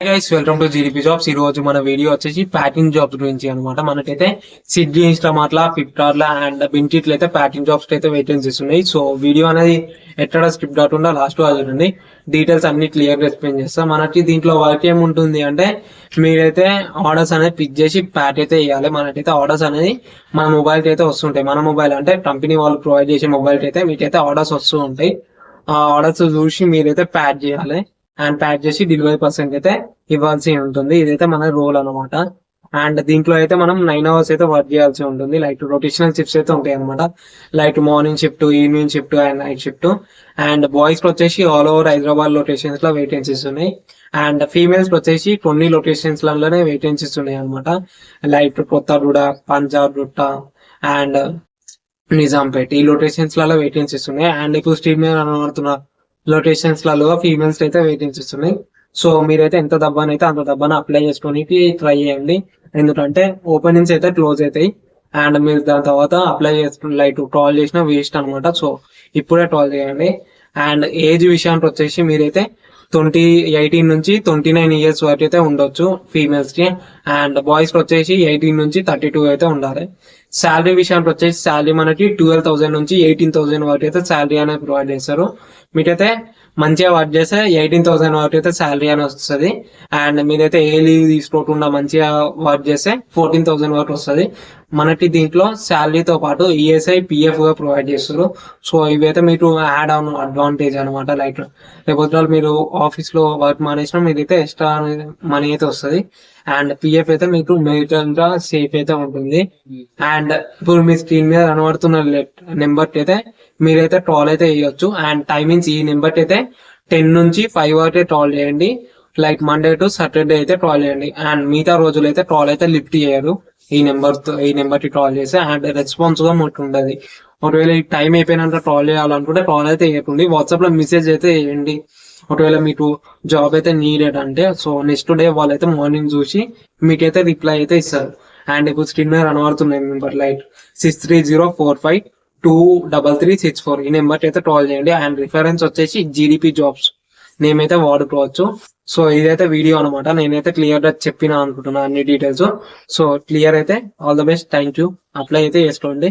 Guys welcome to GDP jobs. ఈ రోజు మన వీడియో వచ్చేసి ప్యాకింగ్ జాబ్స్ గురించి అనమాట. మనకైతే స్విగ్గీ, ఇన్స్టామార్ట్ లా, ఫ్లిప్కార్ట్ లా అండ్ బింకిట్ అయితే ప్యాకింగ్ జాబ్స్ అయితే వేకెన్సీస్ ఉన్నాయి. సో వీడియో అనేది ఎక్కడ స్కిప్ కాకుండా లాస్ట్ వరకు చూడండి. డీటెయిల్స్ అన్ని క్లియర్ గా ఎక్స్ప్లెయిన్ చేస్తాం. మనకి దీంట్లో వర్క్ ఏముంటుంది అంటే మీరైతే ఆర్డర్స్ అనేది పిక్ చేసి ప్యాక్ అయితే వేయాలి. మనకైతే ఆర్డర్స్ అనేది మన మొబైల్ కి అయితే వస్తుంటాయి. మన మొబైల్ అంటే కంపెనీ వాళ్ళు ప్రొవైడ్ చేసే మొబైల్ కి అయితే మీకైతే ఆర్డర్స్ వస్తూ ఉంటాయి. ఆ ఆర్డర్స్ చూసి మీరైతే ప్యాక్ చేయాలి అండ్ ప్యాక్ చేసి డెలివరీ పర్సన్ అయితే ఇవ్వాల్సి ఉంటుంది. ఇదైతే మన రోల్ అనమాట. అండ్ దీంట్లో అయితే మనం 9 hours అయితే వర్క్ చేయాల్సి ఉంటుంది. లైక్ రొటేషనల్ షిఫ్ట్స్ అయితే ఉంటాయి అనమాట. Like morning shift, evening shift and night shift. And boys వచ్చేసి ఆల్ ఓవర్ హైదరాబాద్ లొకేషన్స్ లో వేకెన్సీస్ ఉన్నాయి. అండ్ ఫీమేల్స్ వచ్చేసి కొన్ని లొకేషన్స్ లలోనే వేకెన్సీస్ ఉన్నాయి అనమాట. లైక్ కొత్తగూడ, పంజాగుట్ట అండ్ నిజాంపేట్ ఈ లొకేషన్స్ లలో వేకెన్సీస్ ఉన్నాయి. అండ్ ఇప్పుడు స్ట్రీమ్ మీద కనబడుతున్న లొకేషన్స్ లలో ఫీమేల్స్ అయితే వేకెన్సీస్ ఉన్నాయి. సో మీరైతే ఎంత దబ్బానైతే అంత దబ్బాన అప్లై చేసుకోనికి ట్రై చేయండి. ఎందుకంటే ఓపెనింగ్స్ అయితే క్లోజ్ అవుతాయి అండ్ మీరు దాని తర్వాత అప్లై చేసుకుని లైక్ కాల్ చేసినా వేస్ట్ అనమాట. సో ఇప్పుడే కాల్ చేయండి. అండ్ ఏజ్ విషయానికి వచ్చేసి మీరైతే 18 నుంచి 29 ఇయర్స్ వరకు అయితే ఉండొచ్చు ఫీమేల్స్ కి. అండ్ బాయ్స్ వచ్చేసి 18 నుంచి 32 అయితే ఉండాలి. శాలరీ విషయానికి వచ్చేసి శాలరీ మనకి 12,000 నుంచి 18,000 వరకు అయితే శాలరీ అనేది ప్రొవైడ్ చేస్తారు. మీకైతే మంచిగా వర్క్ చేస్తే 18,000 వరకు అయితే శాలరీ అని వస్తుంది. అండ్ మీరైతే ఏ లీవ్ తీసుకోకుండా మంచిగా వర్క్ చేస్తే 14,000 వరకు వస్తుంది. మనకి దీంట్లో శాలరీతో పాటు ఈఎస్ఐ, పిఎఫ్ గా ప్రొవైడ్ చేస్తారు. సో ఇవైతే మీకు యాడ్ ఆన్ అడ్వాంటేజ్ అనమాట. లైక్ లేకపోతే మీరు ఆఫీస్ లో వర్క్ మానేసినా మీరైతే ఎక్స్ట్రా మనీ అయితే వస్తుంది. అండ్ పిఎఫ్ అయితే మీకు మిగతా సేఫ్ అయితే ఉంటుంది. అండ్ ఇప్పుడు మీ స్క్రీన్ మీద కనబడుతున్న నెంబర్ అయితే మీరైతే కాల్ అయితే వేయొచ్చు. అండ్ టైమింగ్స్ ఈ నెంబర్ అయితే 10 నుంచి 5 వరకు కాల్ చేయండి. లైక్ మండే టు సాటర్డే అయితే కాల్ చేయండి. అండ్ మిగతా రోజులు అయితే కాల్ అయితే లిఫ్ట్ చేయరు. ఈ నెంబర్ కి కాల్ చేస్తే అండ్ రెస్పాన్స్ గా మీకు ఉండదు. ఒకవేళ ఈ టైం అయిపోయినాక కాల్ చేయాలనుకుంటే కాల్ అయితే వేయకండి. వాట్సాప్ లో మెసేజ్ అయితే వేయండి. ఒకవేళ మీకు జాబ్ అయితే నీడెడ్ అంటే సో నెక్స్ట్ డే వాళ్ళైతే మార్నింగ్ చూసి మీకైతే రిప్లై అయితే ఇస్తారు. అండ్ ఇప్పుడు స్క్రీన్ మీద కనబడుతున్నాయి నెంబర్ లైక్ 6304523364 ఈ నెంబర్ అయితే కాల్ చేయండి. అండ్ రిఫరెన్స్ వచ్చేసి జీడిపి జాబ్స్ నేమ్ అయితే వాడుకోవచ్చు. సో ఇదైతే వీడియో అనమాట. నేనైతే క్లియర్ గా చెప్పినా అనుకుంటున్నా అన్ని డీటెయిల్స్. సో క్లియర్ అయితే all the best. Thank you. Apply అయితే చేసుకోండి.